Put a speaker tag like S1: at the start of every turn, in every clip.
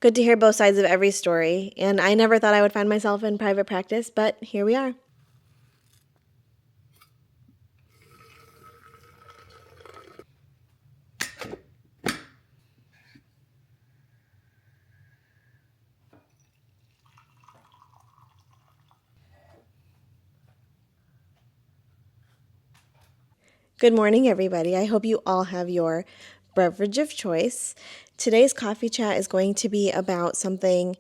S1: Good to hear both sides of every story, and I never thought I would find myself in private practice, but here we are. Good morning, everybody. I hope you all have your beverage of choice. Today's coffee chat is going to be about something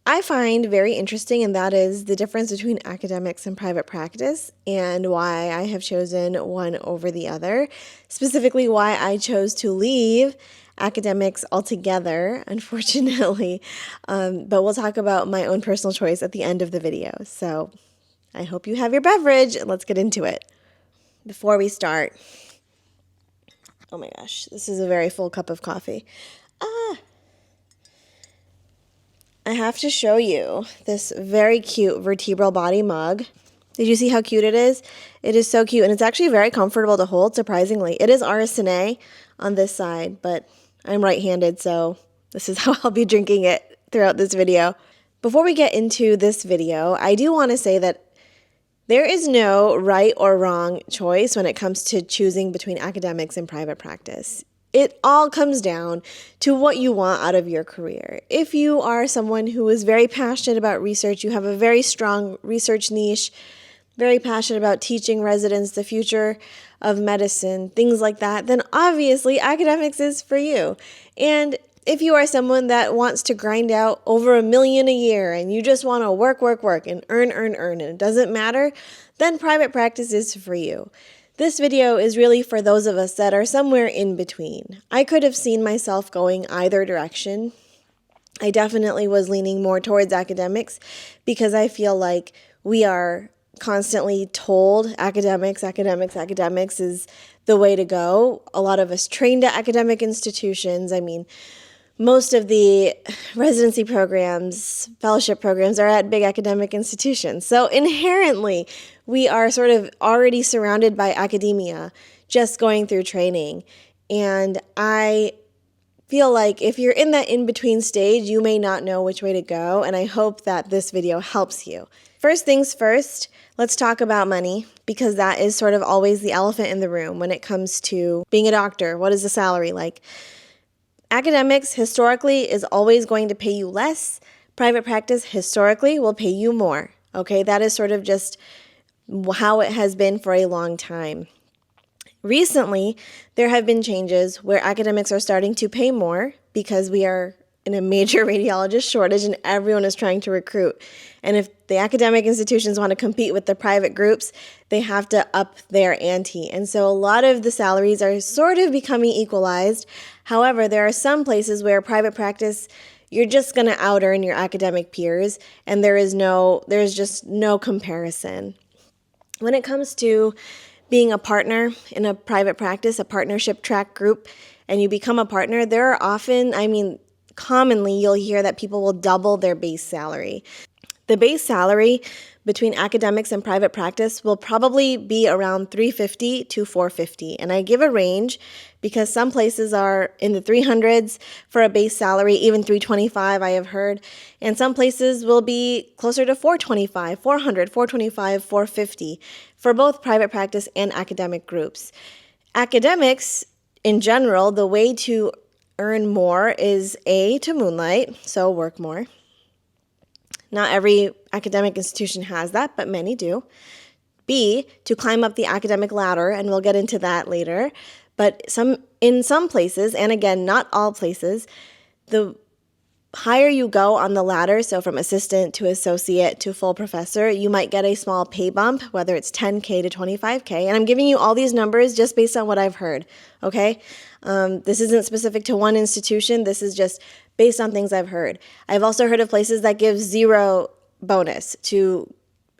S1: I find very interesting, and that is the difference between academics and private practice and why I have chosen one over the other, specifically why I chose to leave academics altogether, unfortunately. But we'll talk about my own personal choice at the end of the video. So I hope you have your beverage. Let's get into it. Before we start, oh my gosh, this is a very full cup of coffee. I have to show you this very cute vertebral body mug. Did you see how cute it is? It is so cute, and it's actually very comfortable to hold, surprisingly. It is RSNA on this side, but I'm right-handed, so this is how I'll be drinking it throughout this video. Before we get into this video, I do want to say that there is no right or wrong choice when it comes to choosing between academics and private practice. It all comes down to what you want out of your career. If you are someone who is very passionate about research, you have a very strong research niche, very passionate about teaching residents the future of medicine, things like that, then obviously academics is for you. And if you are someone that wants to grind out over $1 million a year and you just want to work and earn, and it doesn't matter, then private practice is for you. This video is really for those of us that are somewhere in between. I could have seen myself going either direction. I definitely was leaning more towards academics because I feel like we are constantly told academics is the way to go. A lot of us trained at academic institutions. I mean, most of the residency programs, fellowship programs are at big academic institutions. So inherently, we are sort of already surrounded by academia, just going through training. And I feel like if you're in that in-between stage, you may not know which way to go. And I hope that this video helps you. First things first, let's talk about money, because that is sort of always the elephant in the room when it comes to being a doctor. What is the salary like? Academics historically is always going to pay you less. Private practice historically will pay you more. Okay, that is sort of just how it has been for a long time. Recently, there have been changes where academics are starting to pay more because we are in a major radiologist shortage and everyone is trying to recruit. And if the academic institutions want to compete with the private groups, they have to up their ante. And so a lot of the salaries are sort of becoming equalized. However, there are some places where private practice, you're just going to out-earn your academic peers, and there's just no comparison. When it comes to being a partner in a private practice, a partnership track group, and you become a partner, there are often, commonly you'll hear that people will double their base salary. The base salary between academics and private practice will probably be around $350 to $450. And I give a range because some places are in the 300s for a base salary, even $325 I have heard. And some places will be closer to $425, $400, $425, $450 for both private practice and academic groups. Academics, in general, the way to earn more is A, to moonlight, so work more. Not every academic institution has that, but many do. B, to climb up the academic ladder, and we'll get into that later. But in some places, and again, not all places, the higher you go on the ladder, so from assistant to associate to full professor, you might get a small pay bump, whether it's $10K to $25K. And I'm giving you all these numbers just based on what I've heard, okay? This isn't specific to one institution. This is just based on things I've heard. I've also heard of places that give zero bonus to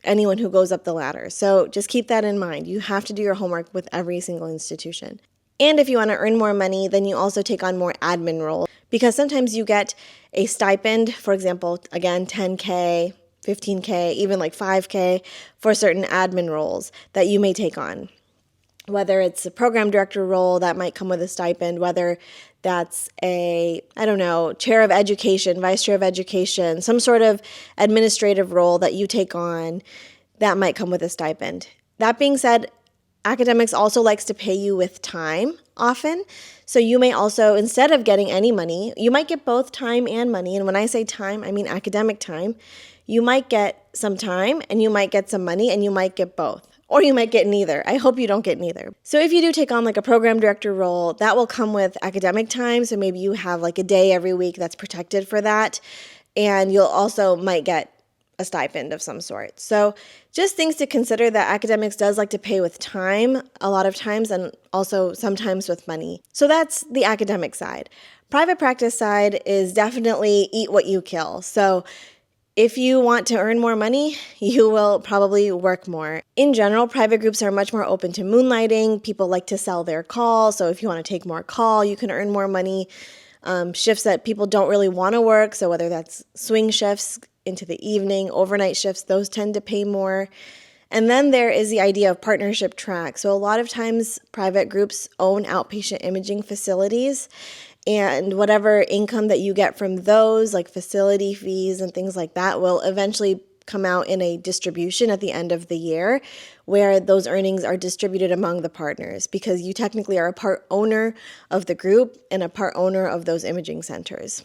S1: anyone who goes up the ladder. So just keep that in mind. You have to do your homework with every single institution. And if you want to earn more money, then you also take on more admin roles, because sometimes you get a stipend, for example, again, $10K, $15K, even like $5K for certain admin roles that you may take on. Whether it's a program director role that might come with a stipend, whether that's chair of education, vice chair of education, some sort of administrative role that you take on, that might come with a stipend. That being said, academics also likes to pay you with time often. So you may also, instead of getting any money, you might get both time and money. And when I say time, I mean academic time. You might get some time and you might get some money and you might get both. Or you might get neither. I hope you don't get neither. So if you do take on like a program director role, that will come with academic time. So maybe you have like a day every week that's protected for that. And you'll also might get a stipend of some sort. So just things to consider, that academics does like to pay with time a lot of times, and also sometimes with money. So that's the academic side. Private practice side is definitely eat what you kill. So if you want to earn more money, you will probably work more. In general, private groups are much more open to moonlighting. People like to sell their call. So if you want to take more call, you can earn more money. Shifts that people don't really want to work, so whether that's swing shifts into the evening, overnight shifts, those tend to pay more. And then there is the idea of partnership track. So a lot of times private groups own outpatient imaging facilities, and whatever income that you get from those, like facility fees and things like that, will eventually come out in a distribution at the end of the year, where those earnings are distributed among the partners, because you technically are a part owner of the group and a part owner of those imaging centers.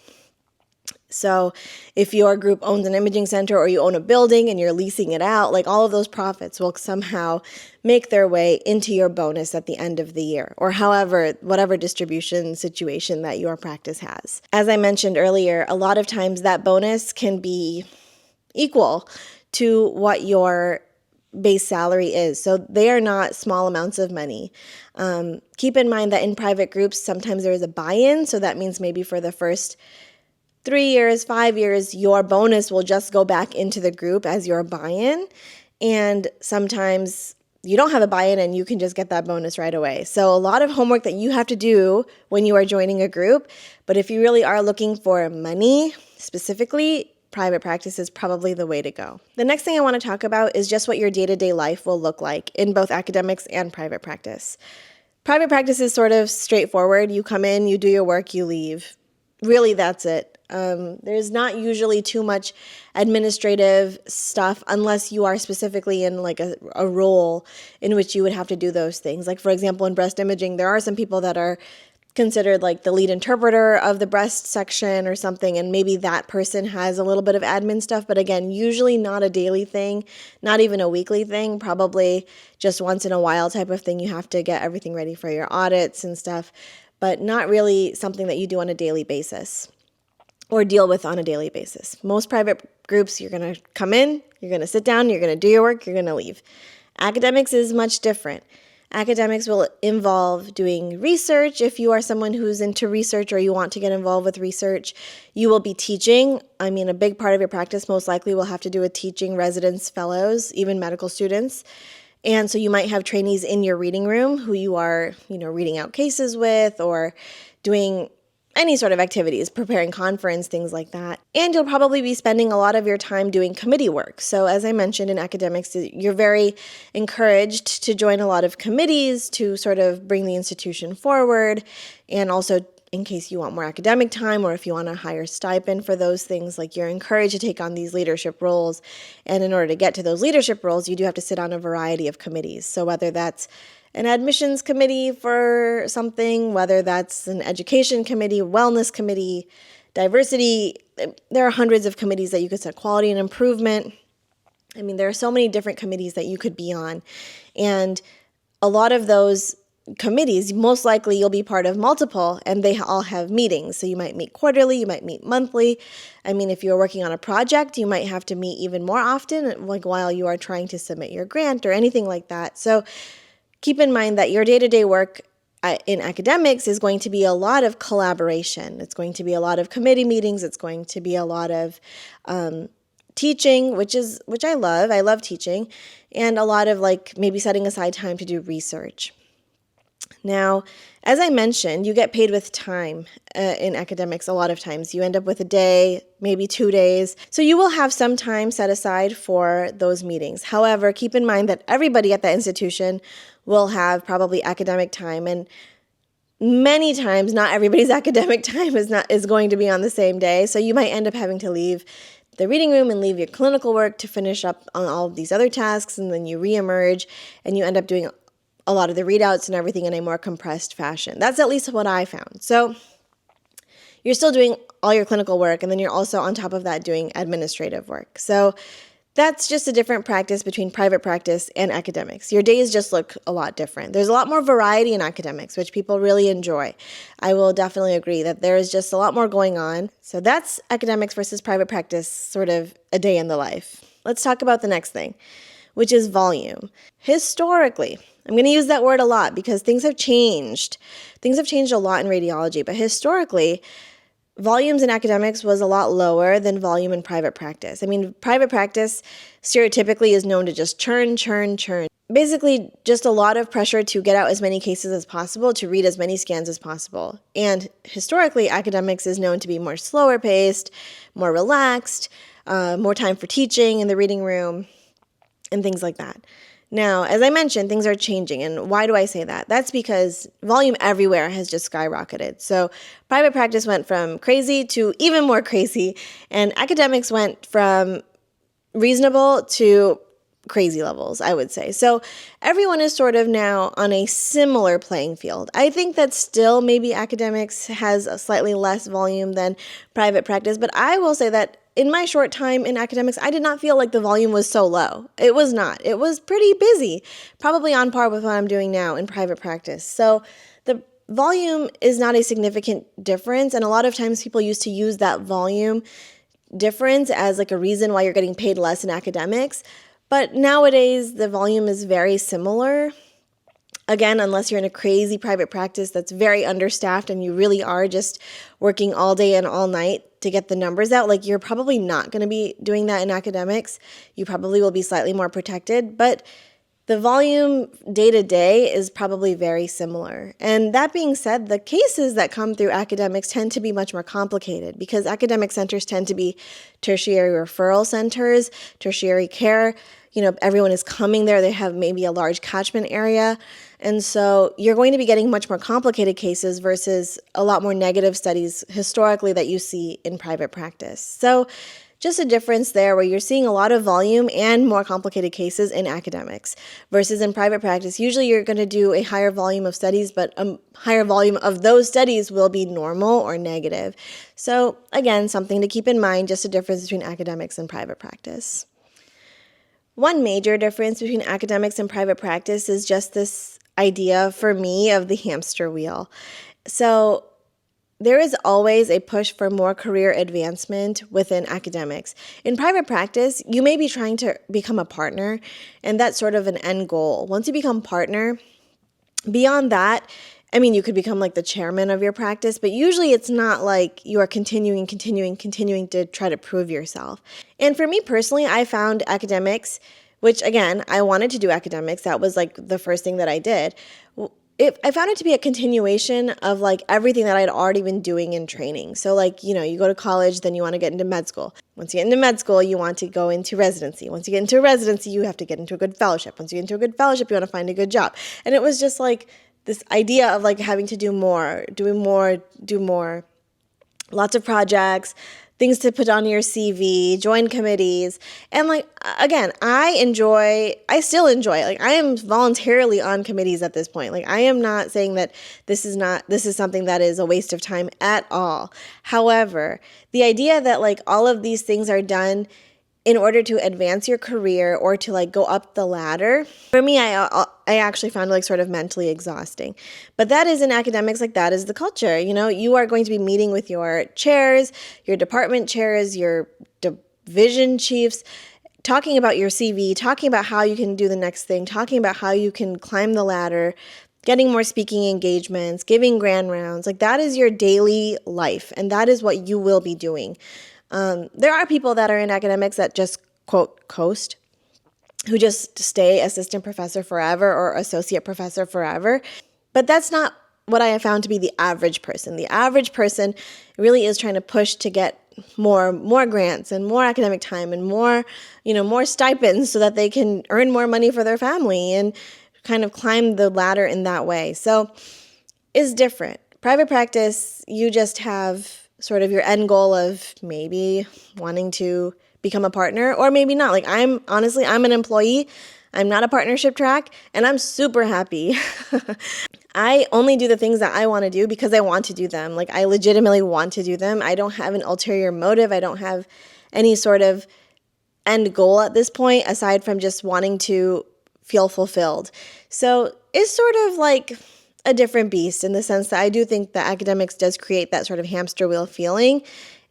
S1: So if your group owns an imaging center or you own a building and you're leasing it out, like all of those profits will somehow make their way into your bonus at the end of the year, or whatever distribution situation that your practice has. As I mentioned earlier, a lot of times that bonus can be equal to what your base salary is. So they are not small amounts of money. Keep in mind that in private groups, sometimes there is a buy-in. So that means maybe for the first 3 years, 5 years, your bonus will just go back into the group as your buy-in. And sometimes you don't have a buy-in and you can just get that bonus right away. So a lot of homework that you have to do when you are joining a group. But if you really are looking for money specifically, private practice is probably the way to go. The next thing I want to talk about is just what your day-to-day life will look like in both academics and private practice. Private practice is sort of straightforward. You come in, you do your work, you leave. Really, that's it. There's not usually too much administrative stuff unless you are specifically in like a role in which you would have to do those things. Like, for example, in breast imaging, there are some people that are considered like the lead interpreter of the breast section or something, and maybe that person has a little bit of admin stuff, but again, usually not a daily thing, not even a weekly thing, probably just once in a while type of thing. You have to get everything ready for your audits and stuff, but not really something that you do on a daily basis or deal with on a daily basis. Most private groups, you're going to come in, you're going to sit down, you're going to do your work, you're going to leave. Academics is much different. Academics will involve doing research. If you are someone who's into research or you want to get involved with research, you will be teaching. I mean, a big part of your practice most likely will have to do with teaching residents, fellows, even medical students. And so you might have trainees in your reading room who you are, reading out cases with, or doing any sort of activities, preparing conference, things like that. And you'll probably be spending a lot of your time doing committee work. So as I mentioned, in academics, you're very encouraged to join a lot of committees to sort of bring the institution forward. And also, in case you want more academic time, or if you want a higher stipend for those things, like you're encouraged to take on these leadership roles. And in order to get to those leadership roles, you do have to sit on a variety of committees. So whether that's an admissions committee for something, whether that's an education committee, wellness committee, diversity, there are hundreds of committees that you could set, quality and improvement. I mean, there are so many different committees that you could be on. And a lot of those committees, most likely you'll be part of multiple, and they all have meetings. So you might meet quarterly, you might meet monthly. I mean, if you're working on a project, you might have to meet even more often, like while you are trying to submit your grant or anything like that. So keep in mind that your day-to-day work in academics is going to be a lot of collaboration. It's going to be a lot of committee meetings. It's going to be a lot of teaching, which I love. I love teaching, and a lot of like maybe setting aside time to do research. Now, as I mentioned, you get paid with time in academics a lot of times. You end up with a day, maybe 2 days. So you will have some time set aside for those meetings. However, keep in mind that everybody at that institution will have probably academic time. And many times, not everybody's academic time is going to be on the same day. So you might end up having to leave the reading room and leave your clinical work to finish up on all of these other tasks, and then you reemerge and you end up doing a lot of the readouts and everything in a more compressed fashion. That's at least what I found. So you're still doing all your clinical work, and then you're also on top of that doing administrative work. So that's just a different practice between private practice and academics. Your days just look a lot different. There's a lot more variety in academics, which people really enjoy. I will definitely agree that there is just a lot more going on. So that's academics versus private practice, sort of a day in the life. Let's talk about the next thing, which is volume. Historically, I'm going to use that word a lot because things have changed. Things have changed a lot in radiology, but historically, volumes in academics was a lot lower than volume in private practice. I mean, private practice stereotypically is known to just churn. Basically, just a lot of pressure to get out as many cases as possible, to read as many scans as possible. And historically, academics is known to be more slower paced, more relaxed, more time for teaching in the reading room, and things like that. Now, as I mentioned, things are changing. And why do I say that? That's because volume everywhere has just skyrocketed. So private practice went from crazy to even more crazy, and academics went from reasonable to crazy levels, I would say. So everyone is sort of now on a similar playing field. I think that still maybe academics has a slightly less volume than private practice, but I will say that in my short time in academics, I did not feel like the volume was so low. It was not. It was pretty busy, probably on par with what I'm doing now in private practice. So the volume is not a significant difference, and a lot of times people used to use that volume difference as like a reason why you're getting paid less in academics. But nowadays, the volume is very similar. Again, unless you're in a crazy private practice that's very understaffed and you really are just working all day and all night to get the numbers out, like you're probably not going to be doing that in academics. You probably will be slightly more protected, but the volume day to day is probably very similar. And that being said, the cases that come through academics tend to be much more complicated because academic centers tend to be tertiary referral centers, tertiary care. You know, everyone is coming there. They have maybe a large catchment area. And so you're going to be getting much more complicated cases versus a lot more negative studies historically that you see in private practice. So just a difference there where you're seeing a lot of volume and more complicated cases in academics versus in private practice. Usually you're going to do a higher volume of studies, but a higher volume of those studies will be normal or negative. So again, something to keep in mind, just a difference between academics and private practice. One major difference between academics and private practice is just this idea for me of the hamster wheel. So there is always a push for more career advancement within academics. In private practice, you may be trying to become a partner, and that's sort of an end goal. Once you become partner, beyond that, I mean, you could become like the chairman of your practice, but usually it's not like you are continuing to try to prove yourself. And for me personally, I found academics, which again, I wanted to do academics. That was like the first thing that I did. I found it to be a continuation of like everything that I'd already been doing in training. So like, you know, you go to college, then you want to get into med school. Once you get into med school, you want to go into residency. Once you get into a residency, you have to get into a good fellowship. Once you get into a good fellowship, you want to find a good job. And it was just like this idea of like having to do more, lots of projects, things to put on your CV, join committees. And like, again, I still enjoy, like I am voluntarily on committees at this point. Like I am not saying that this is something that is a waste of time at all. However, the idea that like all of these things are done in order to advance your career or to like go up the ladder, for me, I actually found it like sort of mentally exhausting. But that is in academics, like that is the culture. You know, you are going to be meeting with your chairs, your department chairs, your division chiefs, talking about your CV, talking about how you can do the next thing, talking about how you can climb the ladder, getting more speaking engagements, giving grand rounds. Like that is your daily life, and that is what you will be doing. There are people that are in academics that just, quote, coast, who just stay assistant professor forever or associate professor forever. But that's not what I have found to be the average person. The average person really is trying to push to get more grants and more academic time and more stipends so that they can earn more money for their family and kind of climb the ladder in that way. So is different. Private practice, you just have sort of your end goal of maybe wanting to become a partner or maybe not. Like I'm an employee. I'm not a partnership track and I'm super happy. I only do the things that I want to do because I want to do them. Like I legitimately want to do them. I don't have an ulterior motive. I don't have any sort of end goal at this point aside from just wanting to feel fulfilled. So it's sort of like a different beast in the sense that I do think that academics does create that sort of hamster wheel feeling,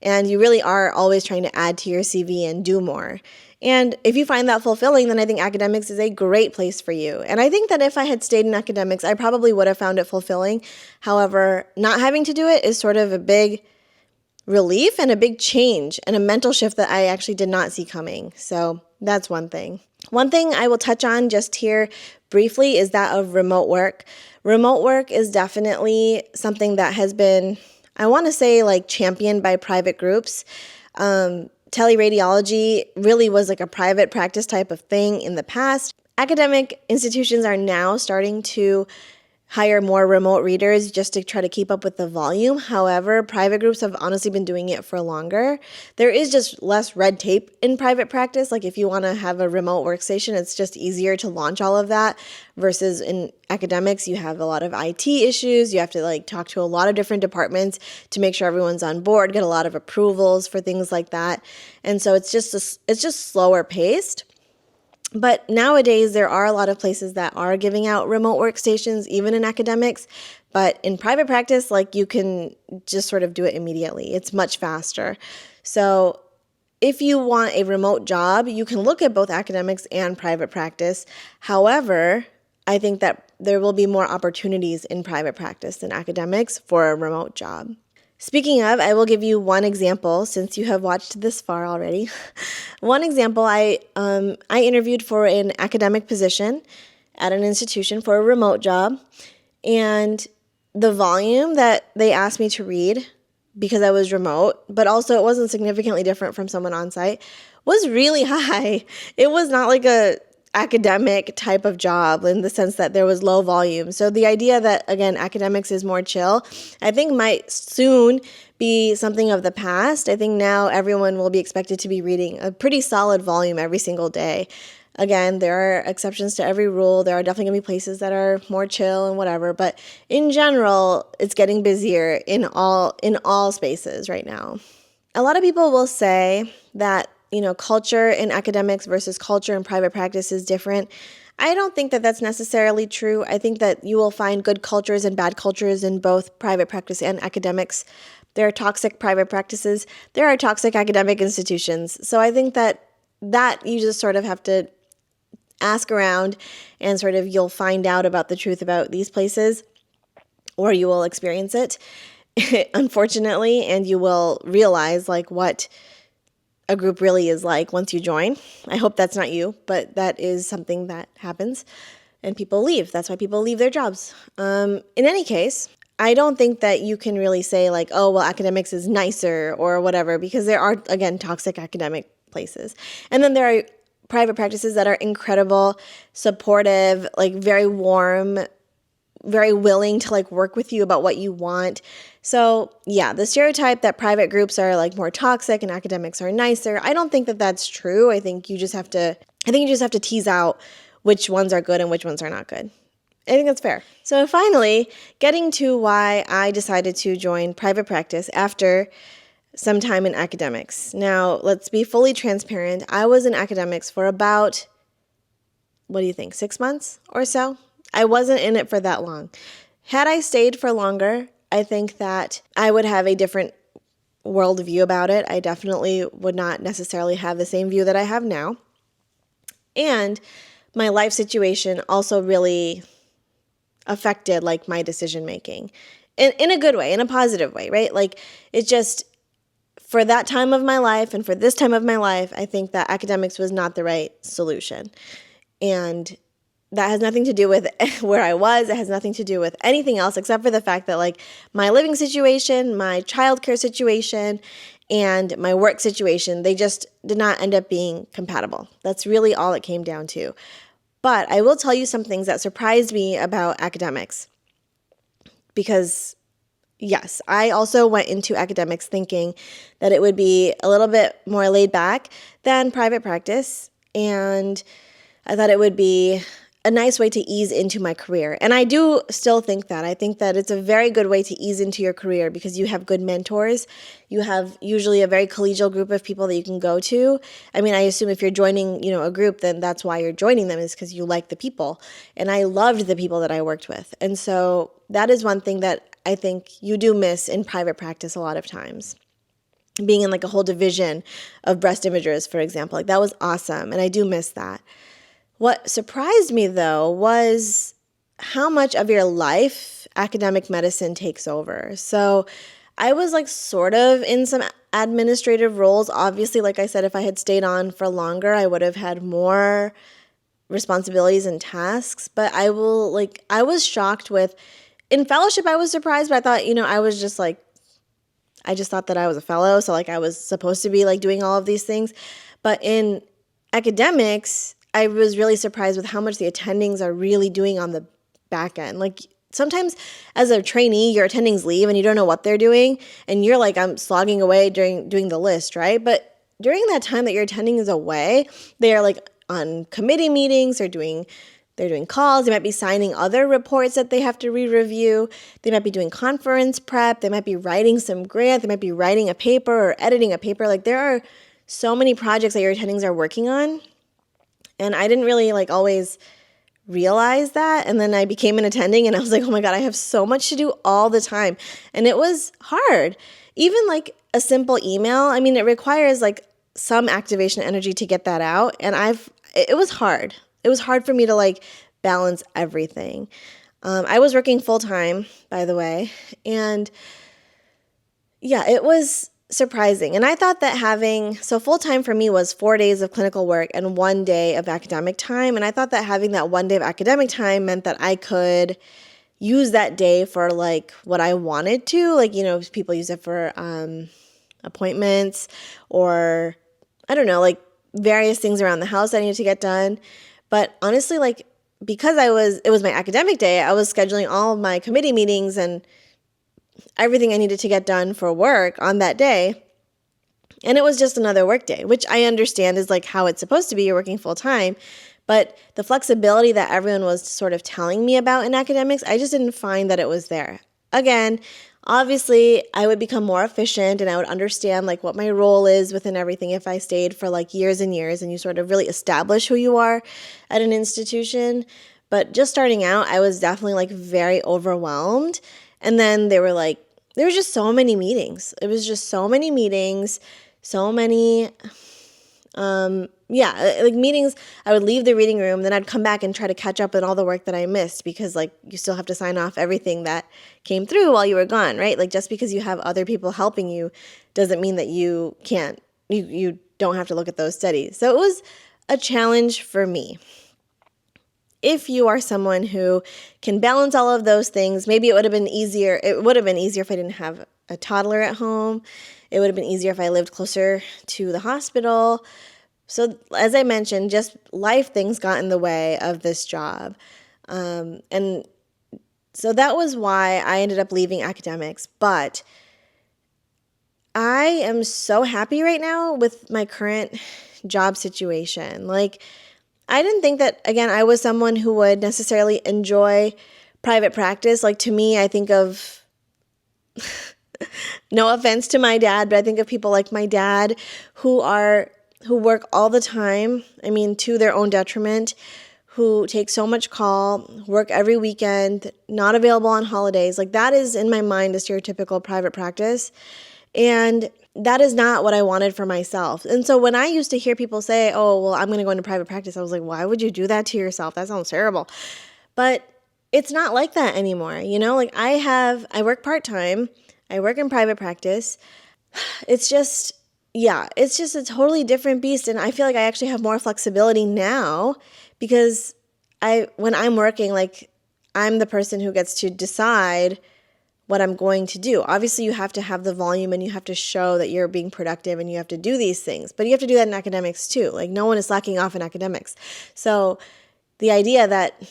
S1: and you really are always trying to add to your CV and do more. And if you find that fulfilling, then I think academics is a great place for you. And I think that if I had stayed in academics, I probably would have found it fulfilling. However, not having to do it is sort of a big relief and a big change and a mental shift that I actually did not see coming. So that's one thing. One thing I will touch on just here briefly is that of remote work. Remote work is definitely something that has been, I want to say, like championed by private groups. Teleradiology really was like a private practice type of thing in the past. Academic institutions are now starting to hire more remote readers just to try to keep up with the volume. However, private groups have honestly been doing it for longer. There is just less red tape in private practice. Like if you want to have a remote workstation, it's just easier to launch all of that versus in academics, you have a lot of IT issues. You have to like talk to a lot of different departments to make sure everyone's on board, get a lot of approvals for things like that. And so it's just slower paced. But nowadays, there are a lot of places that are giving out remote workstations, even in academics. But in private practice, like you can just sort of do it immediately. It's much faster. So if you want a remote job, you can look at both academics and private practice. However, I think that there will be more opportunities in private practice than academics for a remote job. Speaking of, I will give you one example since you have watched this far already. One example, I interviewed for an academic position at an institution for a remote job, and the volume that they asked me to read, because I was remote, but also it wasn't significantly different from someone on site, was really high. It was not like a academic type of job in the sense that there was low volume. So the idea that, again, academics is more chill, I think might soon be something of the past. I think now everyone will be expected to be reading a pretty solid volume every single day. Again, there are exceptions to every rule. There are definitely going to be places that are more chill and whatever, but in general, it's getting busier in all spaces right now. A lot of people will say that culture in academics versus culture in private practice is different. I don't think that that's necessarily true. I think that you will find good cultures and bad cultures in both private practice and academics. There are toxic private practices. There are toxic academic institutions. So I think that you just sort of have to ask around and sort of you'll find out about the truth about these places, or you will experience it, unfortunately, and you will realize like what a group really is like once you join. I hope that's not you, but that is something that happens and people leave. That's why people leave their jobs. In any case, I don't think that you can really say like, oh, well, academics is nicer or whatever, because there are, again, toxic academic places. And then there are private practices that are incredible, supportive, like very warm, very willing to like work with you about what you want. So yeah, the stereotype that private groups are like more toxic and academics are nicer, I don't think that that's true. I think you just have to tease out which ones are good and which ones are not good. I think that's fair. So finally, getting to why I decided to join private practice after some time in academics. Now, let's be fully transparent. I was in academics for about, 6 months or so? I wasn't in it for that long. Had I stayed for longer, I think that I would have a different worldview about it. I definitely would not necessarily have the same view that I have now. And my life situation also really affected like my decision making in a good way, in a positive way, right? Like it just, for that time of my life and for this time of my life, I think that academics was not the right solution. And that has nothing to do with where I was. It has nothing to do with anything else except for the fact that like my living situation, my childcare situation, and my work situation, they just did not end up being compatible. That's really all it came down to. But I will tell you some things that surprised me about academics. because yes, I also went into academics thinking that it would be a little bit more laid back than private practice. And I thought it would be a nice way to ease into my career. And I do still think that. I think that it's a very good way to ease into your career because you have good mentors. You have usually a very collegial group of people that you can go to. I mean, I assume if you're joining, a group, then that's why you're joining them, is because you like the people. And I loved the people that I worked with. And so that is one thing that I think you do miss in private practice a lot of times. Being in like a whole division of breast imagers, for example, like that was awesome. And I do miss that. What surprised me, though, was how much of your life academic medicine takes over. So I was like sort of in some administrative roles. Obviously, like I said, if I had stayed on for longer, I would have had more responsibilities and tasks. But I was shocked with, in fellowship, I was surprised, but I thought, I just thought that I was a fellow. So like I was supposed to be like doing all of these things. But in academics, I was really surprised with how much the attendings are really doing on the back end. Like sometimes as a trainee, your attendings leave and you don't know what they're doing. And you're like, I'm slogging away doing the list, right? But during that time that your attending is away, they are like on committee meetings, they're doing calls. They might be signing other reports that they have to re-review. They might be doing conference prep. They might be writing some grant. They might be writing a paper or editing a paper. Like there are so many projects that your attendings are working on. And I didn't really like always realize that. And then I became an attending and I was like, oh my God, I have so much to do all the time. And it was hard. Even like a simple email, I mean, it requires like some activation energy to get that out. And it was hard. It was hard for me to like balance everything. I was working full time, by the way. And yeah, it was surprising. And I thought that full time for me was 4 days of clinical work and 1 day of academic time. And I thought that having that 1 day of academic time meant that I could use that day for like what I wanted to. Like, people use it for appointments or I don't know, like various things around the house I needed to get done. But honestly, like because it was my academic day, I was scheduling all of my committee meetings and everything I needed to get done for work on that day. And it was just another work day, which I understand is like how it's supposed to be. You're working full time. But the flexibility that everyone was sort of telling me about in academics, I just didn't find that it was there. Again, obviously, I would become more efficient and I would understand like what my role is within everything if I stayed for like years and years and you sort of really establish who you are at an institution. But just starting out, I was definitely like very overwhelmed. And then there were just so many meetings. It was just so many meetings, so many, like meetings. I would leave the reading room, then I'd come back and try to catch up on all the work that I missed because like you still have to sign off everything that came through while you were gone, right? Like just because you have other people helping you doesn't mean that you don't have to look at those studies. So it was a challenge for me. If you are someone who can balance all of those things, maybe it would have been easier. It would have been easier if I didn't have a toddler at home. It would have been easier if I lived closer to the hospital. So as I mentioned, just life things got in the way of this job. And so that was why I ended up leaving academics. But I am so happy right now with my current job situation. Like, I didn't think that, again, I was someone who would necessarily enjoy private practice. Like to me, I think of, no offense to my dad, but I think of people like my dad who work all the time. I mean, to their own detriment, who take so much call, work every weekend, not available on holidays. Like that is in my mind a stereotypical private practice. And that is not what I wanted for myself. And so when I used to hear people say, oh, well, I'm going to go into private practice, I was like, why would you do that to yourself? That sounds terrible. But it's not like that anymore. Like I work part-time. I work in private practice. It's just a totally different beast. And I feel like I actually have more flexibility now because when I'm working, like I'm the person who gets to decide what I'm going to do. Obviously, you have to have the volume and you have to show that you're being productive and you have to do these things. But you have to do that in academics too. Like no one is slacking off in academics. So the idea that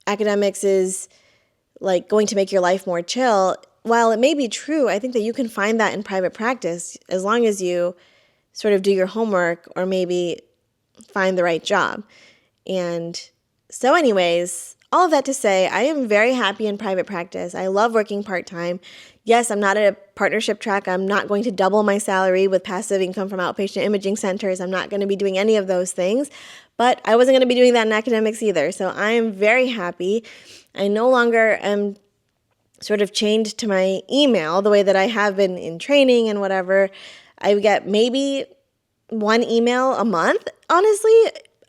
S1: academics is like going to make your life more chill, while it may be true, I think that you can find that in private practice as long as you sort of do your homework or maybe find the right job. And so anyways, all of that to say, I am very happy in private practice. I love working part-time. Yes, I'm not at a partnership track. I'm not going to double my salary with passive income from outpatient imaging centers. I'm not going to be doing any of those things, but I wasn't going to be doing that in academics either. So I am very happy. I no longer am sort of chained to my email the way that I have been in training and whatever. I get maybe one email a month, honestly.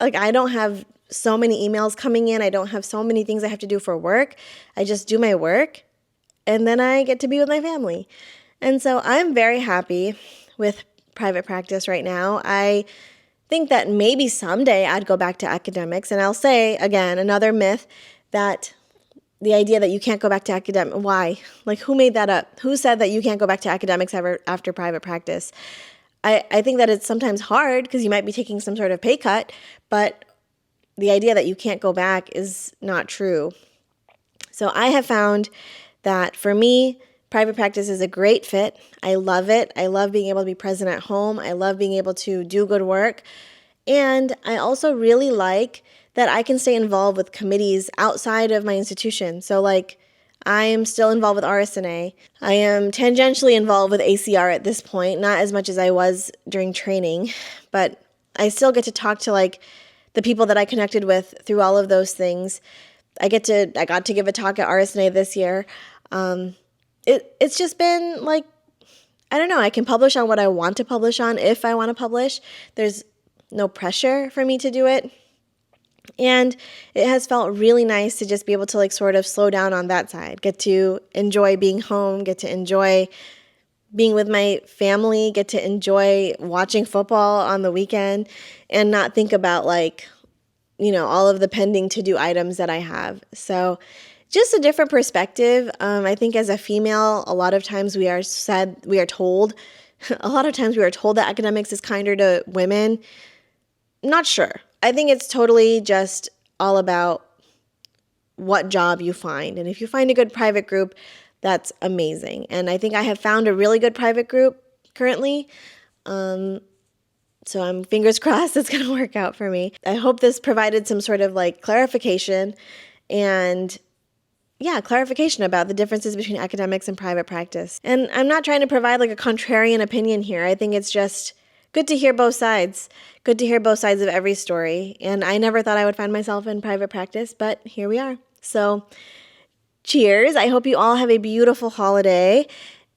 S1: Like, I don't have so many emails coming in. I don't have so many things I have to do for work. I just do my work, and then I get to be with my family. And so I'm very happy with private practice right now. I think that maybe someday I'd go back to academics. And I'll say, again, another myth, that the idea that you can't go back to academic, why? Like, who made that up? Who said that you can't go back to academics ever after private practice? I think that it's sometimes hard because you might be taking some sort of pay cut, but the idea that you can't go back is not true. So I have found that for me, private practice is a great fit. I love it. I love being able to be present at home. I love being able to do good work. And I also really like that I can stay involved with committees outside of my institution. So like, I am still involved with RSNA. I am tangentially involved with ACR at this point, not as much as I was during training, but I still get to talk to like the people that I connected with through all of those things. I got to give a talk at RSNA this year. It's just been like, I don't know, I can publish on what I want to publish on if I want to publish. There's no pressure for me to do it. And it has felt really nice to just be able to like sort of slow down on that side, get to enjoy being home, get to enjoy being with my family, get to enjoy watching football on the weekend, and not think about like, you know, all of the pending to-do items that I have. So just a different perspective. I think as a female, a lot of times we are told that academics is kinder to women. Not sure. I think it's totally just all about what job you find. And if you find a good private group, that's amazing. And I think I have found a really good private group currently. So I'm fingers crossed it's going to work out for me. I hope this provided some sort of like clarification about the differences between academics and private practice. And I'm not trying to provide like a contrarian opinion here. I think it's just good to hear both sides. Good to hear both sides of every story. And I never thought I would find myself in private practice, but here we are. So cheers. I hope you all have a beautiful holiday,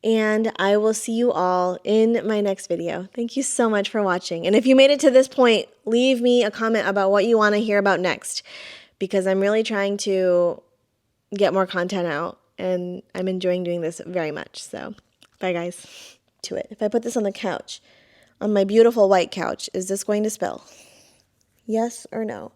S1: and I will see you all in my next video. Thank you so much for watching. And if you made it to this point, leave me a comment about what you want to hear about next, because I'm really trying to get more content out, and I'm enjoying doing this very much. So bye, guys. To it. If I put this on the couch, on my beautiful white couch, is this going to spill? Yes or no?